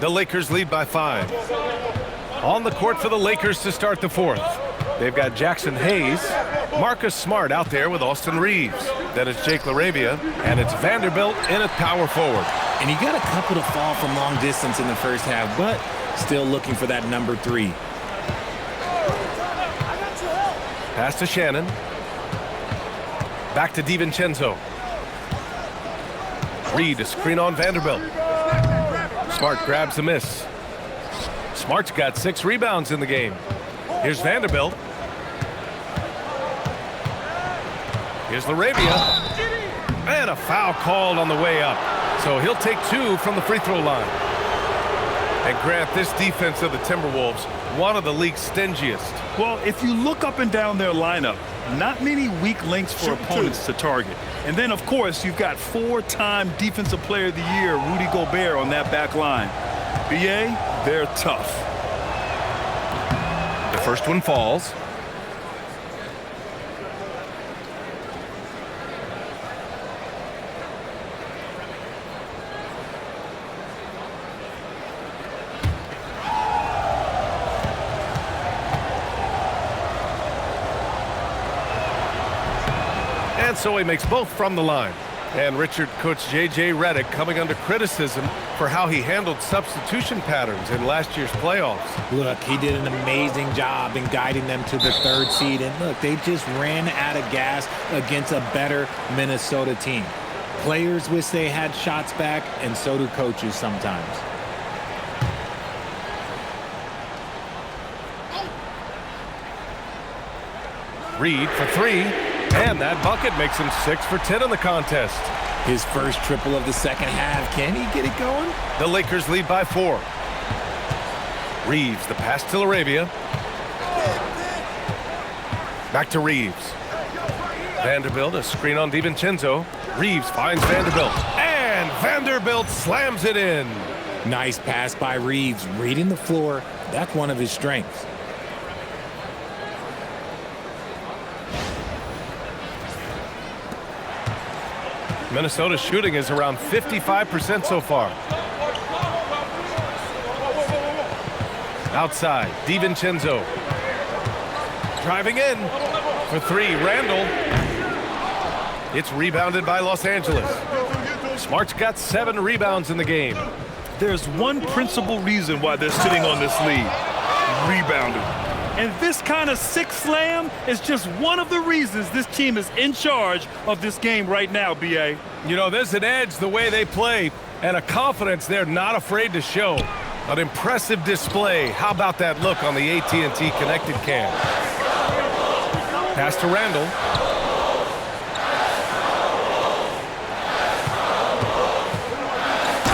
The Lakers lead by 5. On the court for the Lakers to start the fourth. They've got Jackson Hayes, Marcus Smart out there with Austin Reeves. Then it's Jake LaRavia, and it's Vanderbilt in at power forward. And he got a couple to fall from long distance in the first half, but still looking for that number 3. Pass to Shannon. Back to DiVincenzo. Reed to screen on Vanderbilt. Smart grabs the miss. Smart's got 6 rebounds in the game. Here's Vanderbilt. Here's LaRavia. And a foul called on the way up. So he'll take 2 from the free throw line. And Grant, this defense of the Timberwolves, one of the league's stingiest. Well, if you look up and down their lineup, not many weak links for opponents to target. And then, of course, you've got 4-time Defensive Player of the Year, Rudy Gobert, on that back line. BA, they're tough. The first one falls. And so he makes both from the line. And Richard, Coach J.J. Redick coming under criticism for how he handled substitution patterns in last year's playoffs. Look, he did an amazing job in guiding them to the 3rd seed. And look, they just ran out of gas against a better Minnesota team. Players wish they had shots back, and so do coaches sometimes. Reed for 3. And that bucket makes him 6 for 10 in the contest. His first triple of the second half. Can he get it going? The Lakers lead by 4. Reeves, the pass to LaRavia. Back to Reeves. Vanderbilt, a screen on DiVincenzo. Reeves finds Vanderbilt. And Vanderbilt slams it in. Nice pass by Reeves. Reading the floor. That's one of his strengths. Minnesota's shooting is around 55% so far. Outside, DiVincenzo. Driving in for 3, Randall. It's rebounded by Los Angeles. Smart's got 7 rebounds in the game. There's one principal reason why they're sitting on this lead: rebounding. And this kind of sick slam is just one of the reasons this team is in charge of this game right now, B.A. You know, there's an edge the way they play and a confidence they're not afraid to show. An impressive display. How about that look on the AT&T connected cam? Pass to Randall.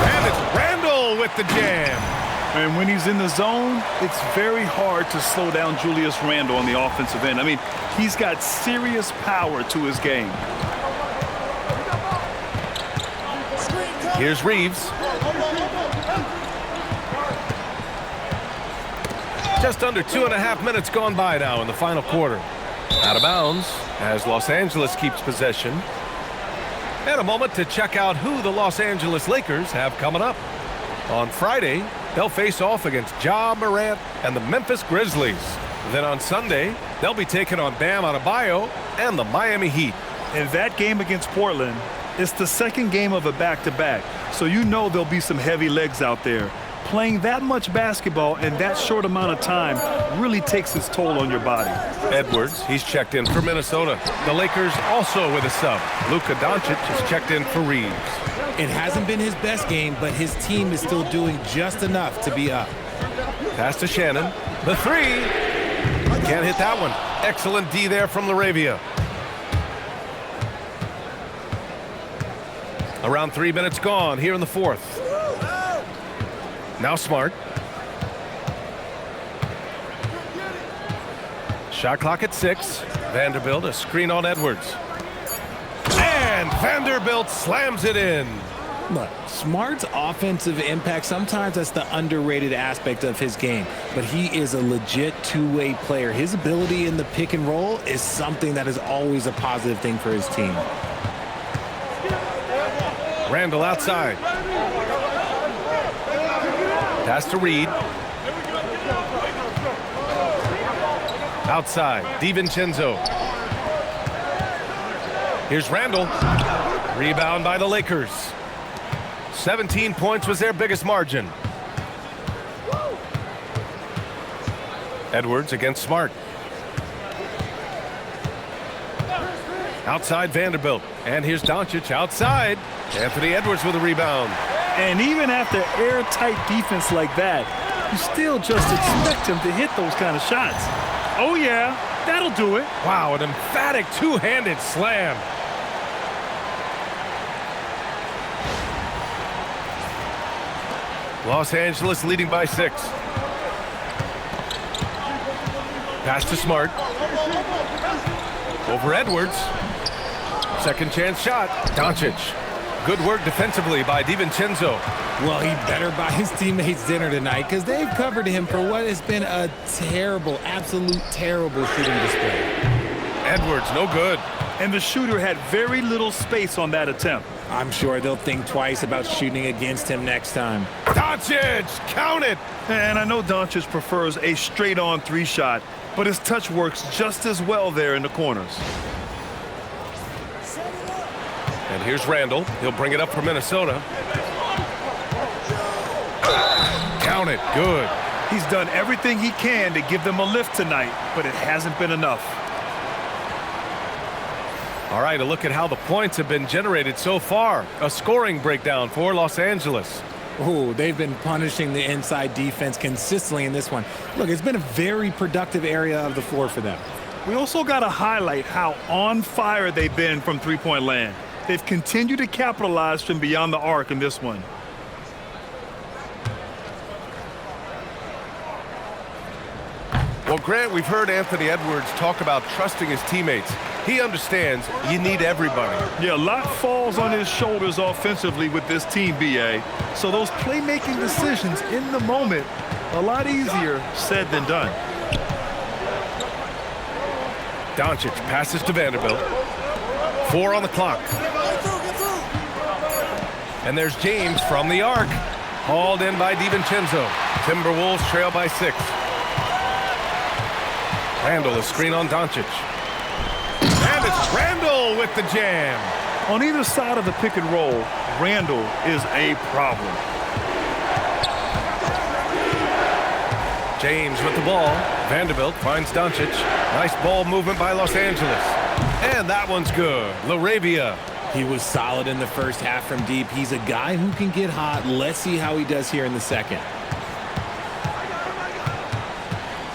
And it's Randall with the jam. And when he's in the zone, it's very hard to slow down Julius Randle on the offensive end. I mean, he's got serious power to his game. Here's Reeves. Just under 2.5 minutes gone by now in the final quarter. Out of bounds as Los Angeles keeps possession. And a moment to check out who the Los Angeles Lakers have coming up. On Friday, they'll face off against Ja Morant and the Memphis Grizzlies. Then on Sunday, they'll be taking on Bam Adebayo and the Miami Heat. And that game against Portland is the second game of a back-to-back, so you know there'll be some heavy legs out there. Playing that much basketball in that short amount of time really takes its toll on your body. Edwards, he's checked in for Minnesota. The Lakers also with a sub. Luka Doncic has checked in for Reeves. It hasn't been his best game, but his team is still doing just enough to be up. Pass to Shannon. The 3. Can't hit that one. Excellent D there from LaRavia. Around 3 minutes gone here in the fourth. Now Smart. Shot clock at 6. Vanderbilt, a screen on Edwards. And Vanderbilt slams it in. Look, Smart's offensive impact, sometimes that's the underrated aspect of his game, but he is a legit two-way player. His ability in the pick and roll is something that is always a positive thing for his team. Randall outside. Pass to Reed. Outside, DiVincenzo. Here's Randall. Rebound by the Lakers. 17 points was their biggest margin. Edwards against Smart. Outside Vanderbilt. And here's Doncic outside. Anthony Edwards with a rebound. And even after airtight defense like that, you still just expect him to hit those kind of shots. Oh, yeah, that'll do it. Wow, an emphatic two-handed slam. Los Angeles leading by 6. Pass to Smart. Over Edwards. Second chance shot. Doncic. Good work defensively by DiVincenzo. Well, he better buy his teammates dinner tonight because they've covered him for what has been a terrible, absolute terrible shooting display. Edwards, no good. And the shooter had very little space on that attempt. I'm sure they'll think twice about shooting against him next time. Doncic, count it. And I know Doncic prefers a straight-on three-shot, but his touch works just as well there in the corners. And here's Randall. He'll bring it up for Minnesota. Count it. Good. He's done everything he can to give them a lift tonight, but it hasn't been enough. All right, a look at how the points have been generated so far. A scoring breakdown for Los Angeles. Oh, they've been punishing the inside defense consistently in this one. Look, it's been a very productive area of the floor for them. We also got to highlight how on fire they've been from three-point land. They've continued to capitalize from beyond the arc in this one. Well, Grant, we've heard Anthony Edwards talk about trusting his teammates. He understands you need everybody. Yeah, a lot falls on his shoulders offensively with this team, B.A. So those playmaking decisions in the moment, a lot easier said than done. Doncic passes to Vanderbilt. 4 on the clock. And there's James from the arc. Hauled in by DiVincenzo. Timberwolves trail by 6. Randall, a screen on Doncic. And it's Randall with the jam. On either side of the pick and roll, Randall is a problem. James with the ball. Vanderbilt finds Doncic. Nice ball movement by Los Angeles. And that one's good. LaRavia. He was solid in the first half from deep. He's a guy who can get hot. Let's see how he does here in the second.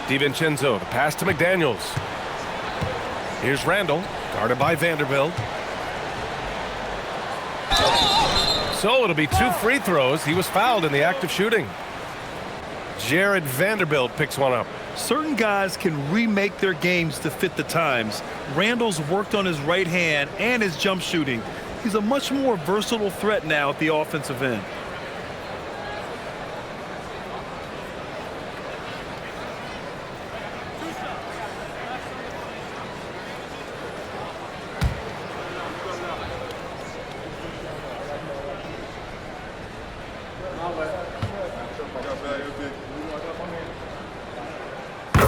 DiVincenzo, the pass to McDaniels. Here's Randall, guarded by Vanderbilt. So it'll be 2 free throws. He was fouled in the act of shooting. Jared Vanderbilt picks one up. Certain guys can remake their games to fit the times. Randall's worked on his right hand and his jump shooting. He's a much more versatile threat now at the offensive end.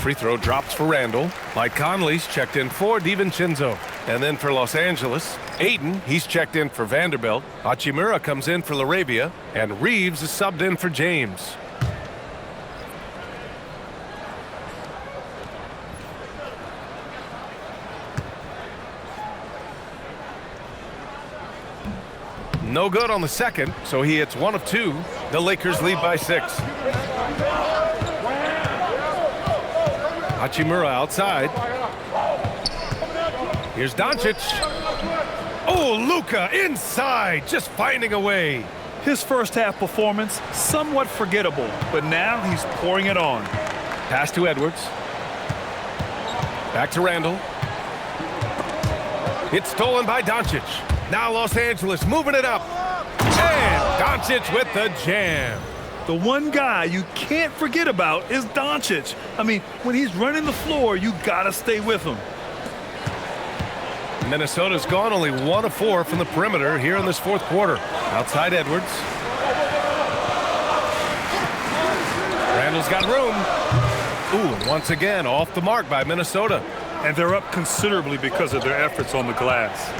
Free throw drops for Randall. Mike Conley's checked in for DiVincenzo. And then for Los Angeles, Ayton, he's checked in for Vanderbilt. Hachimura comes in for LaRavia. And Reeves is subbed in for James. No good on the second, so he hits 1 of 2. The Lakers lead by 6. Hachimura outside. Here's Doncic. Oh, Luka inside, just finding a way. His first half performance, somewhat forgettable, but now he's pouring it on. Pass to Edwards. Back to Randall. It's stolen by Doncic. Now Los Angeles moving it up. And Doncic with the jam. The one guy you can't forget about is Doncic. I mean, when he's running the floor, you gotta stay with him. Minnesota's gone only 1 of 4 from the perimeter here in this fourth quarter. Outside Edwards. McDaniels got room. Ooh, and once again, off the mark by Minnesota. And they're up considerably because of their efforts on the glass.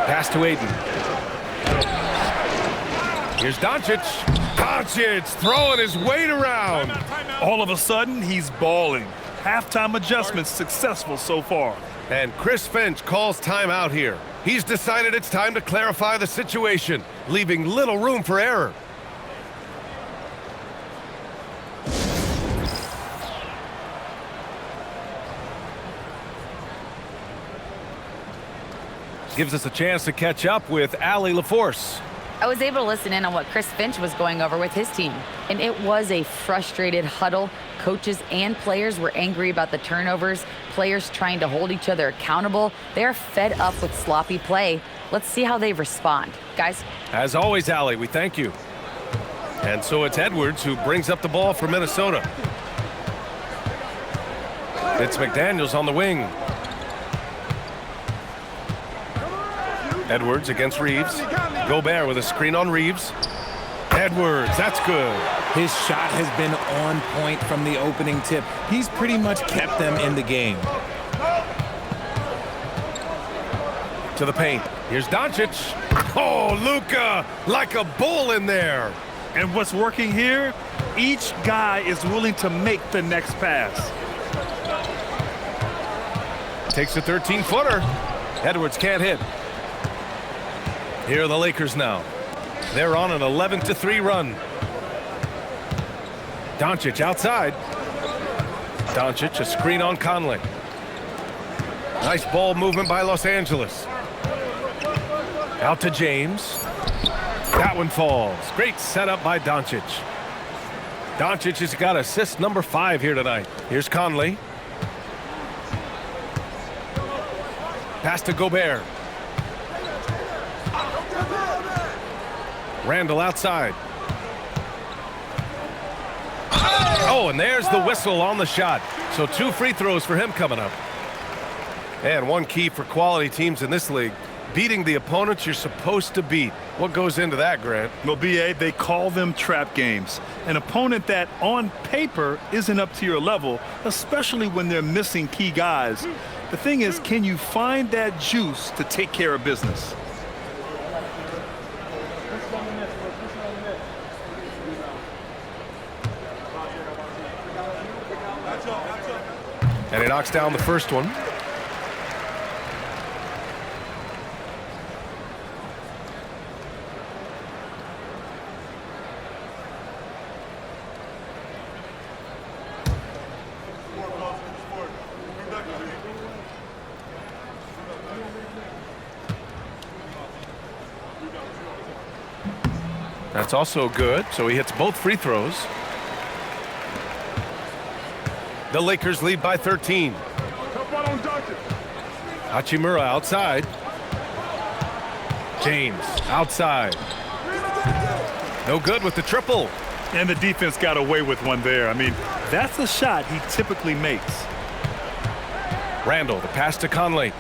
Pass to Aiden. Here's Doncic. Doncic throwing his weight around. All of a sudden, he's balling. Halftime adjustments successful so far. And Chris Finch calls timeout here. He's decided it's time to clarify the situation, leaving little room for error. Gives us a chance to catch up with Allie LaForce. I was able to listen in on what Chris Finch was going over with his team, and it was a frustrated huddle. Coaches and players were angry about the turnovers, players trying to hold each other accountable. They're fed up with sloppy play. Let's see how they respond. Guys? As always, Allie, we thank you. And so it's Edwards who brings up the ball for Minnesota. It's McDaniels on the wing. Edwards against Reeves. Gobert with a screen on Reeves. Edwards, that's good. His shot has been on point from the opening tip. He's pretty much kept them in the game. To the paint. Here's Doncic. Oh, Luka, like a bull in there. And what's working here? Each guy is willing to make the next pass. Takes a 13-footer. Edwards can't hit. Here are the Lakers now. They're on an 11-3 run. Doncic outside. Doncic, a screen on Conley. Nice ball movement by Los Angeles. Out to James. That one falls. Great setup by Doncic. Doncic has got assist number 5 here tonight. Here's Conley. Pass to Gobert. Randall outside. Oh, and there's the whistle on the shot. So 2 free throws for him coming up. And one key for quality teams in this league, beating the opponents you're supposed to beat. What goes into that, Grant? Well, B.A., they call them trap games. An opponent that on paper isn't up to your level, especially when they're missing key guys. The thing is, can you find that juice to take care of business? And he knocks down the first one. That's also good, so he hits both free throws. The Lakers lead by 13. Hachimura outside. James outside. No good with the triple. And the defense got away with one there. I mean, that's a shot he typically makes. Randall, the pass to Conley.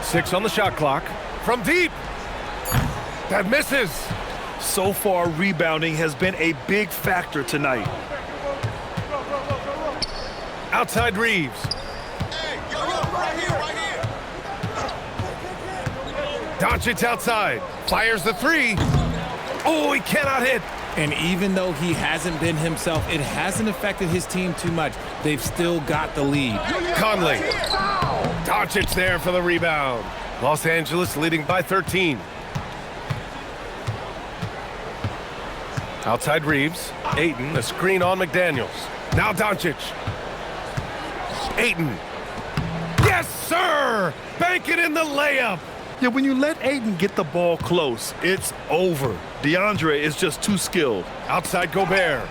Six on the shot clock. From deep. That misses. So far, rebounding has been a big factor tonight. Outside Reeves. Hey, right here. Doncic outside. Fires the 3. Oh, he cannot hit. And even though he hasn't been himself, it hasn't affected his team too much. They've still got the lead. Conley. Doncic there for the rebound. Los Angeles leading by 13. Outside Reeves. Ayton, a screen on McDaniels. Now Doncic. Ayton. Yes, sir! Bank it in the layup. Yeah, when you let Ayton get the ball close, it's over. DeAndre is just too skilled. Outside Gobert.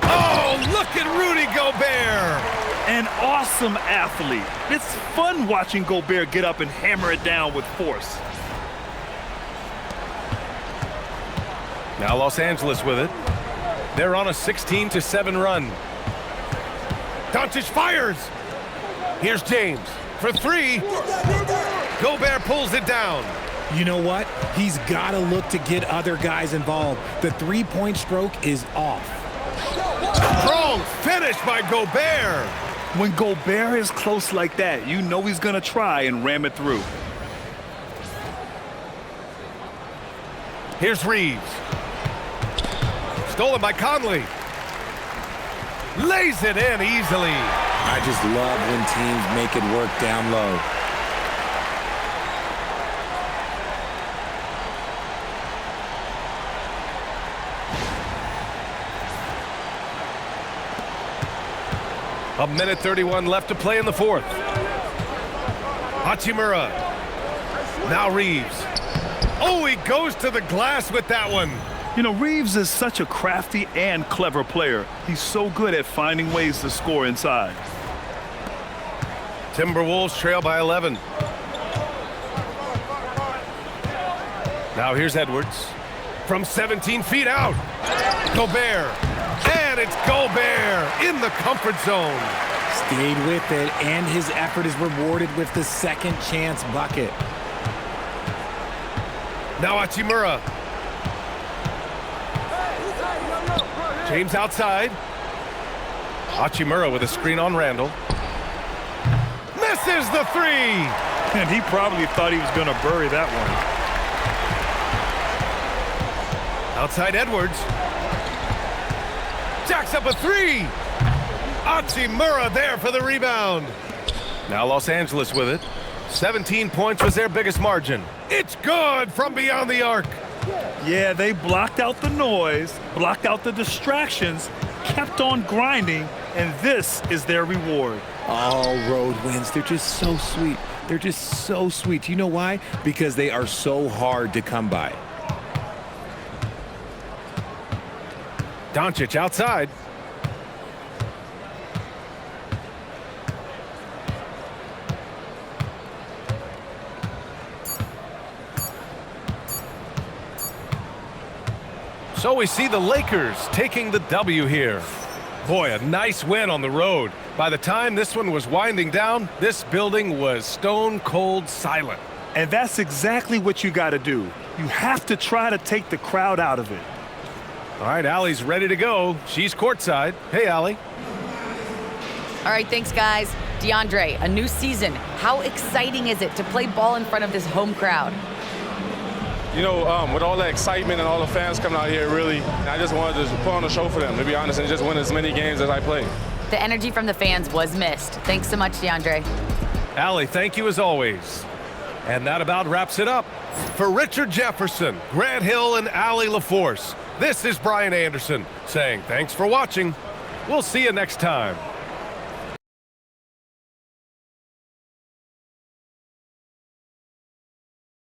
Oh, look at Rudy Gobert! An awesome athlete. It's fun watching Gobert get up and hammer it down with force. Now Los Angeles with it. They're on a 16-7 run. Doncic fires. Here's James for 3. Gobert pulls it down. You know what? He's got to look to get other guys involved. The three-point stroke is off. Strong finish by Gobert. When Gobert is close like that, you know he's going to try and ram it through. Here's Reeves. Stolen by Conley. Lays it in easily. I just love when teams make it work down low. A minute 31 left to play in the fourth. Hachimura. Now Reeves. Oh, he goes to the glass with that one. You know, Reeves is such a crafty and clever player. He's so good at finding ways to score inside. Timberwolves trail by 11. Now here's Edwards. From 17 feet out. Gobert. And it's Gobert in the comfort zone. Stayed with it, and his effort is rewarded with the second chance bucket. Now Hachimura. James outside. Hachimura with a screen on Randall. Misses the three. And he probably thought he was going to bury that one. Outside Edwards. Jacks up a three. Hachimura there for the rebound. Now Los Angeles with it. 17 points was their biggest margin. It's good from beyond the arc. Yeah, they blocked out the noise, blocked out the distractions, kept on grinding, and this is their reward. All road wins. They're just so sweet. They're just so sweet. You know why? Because they are so hard to come by. Doncic outside. So we see the Lakers taking the W here. Boy, a nice win on the road. By the time this one was winding down, this building was stone cold silent. And that's exactly what you got to do. You have to try to take the crowd out of it. All right, Allie's ready to go. She's courtside. Hey, Allie. All right, thanks, guys. DeAndre, a new season. How exciting is it to play ball in front of this home crowd? You know, with all the excitement and all the fans coming out here, really, I just wanted to put on a show for them, to be honest, and just win as many games as I play. The energy from the fans was missed. Thanks so much, DeAndre. Allie, thank you as always. And that about wraps it up. For Richard Jefferson, Grant Hill, and Allie LaForce, this is Brian Anderson saying thanks for watching. We'll see you next time.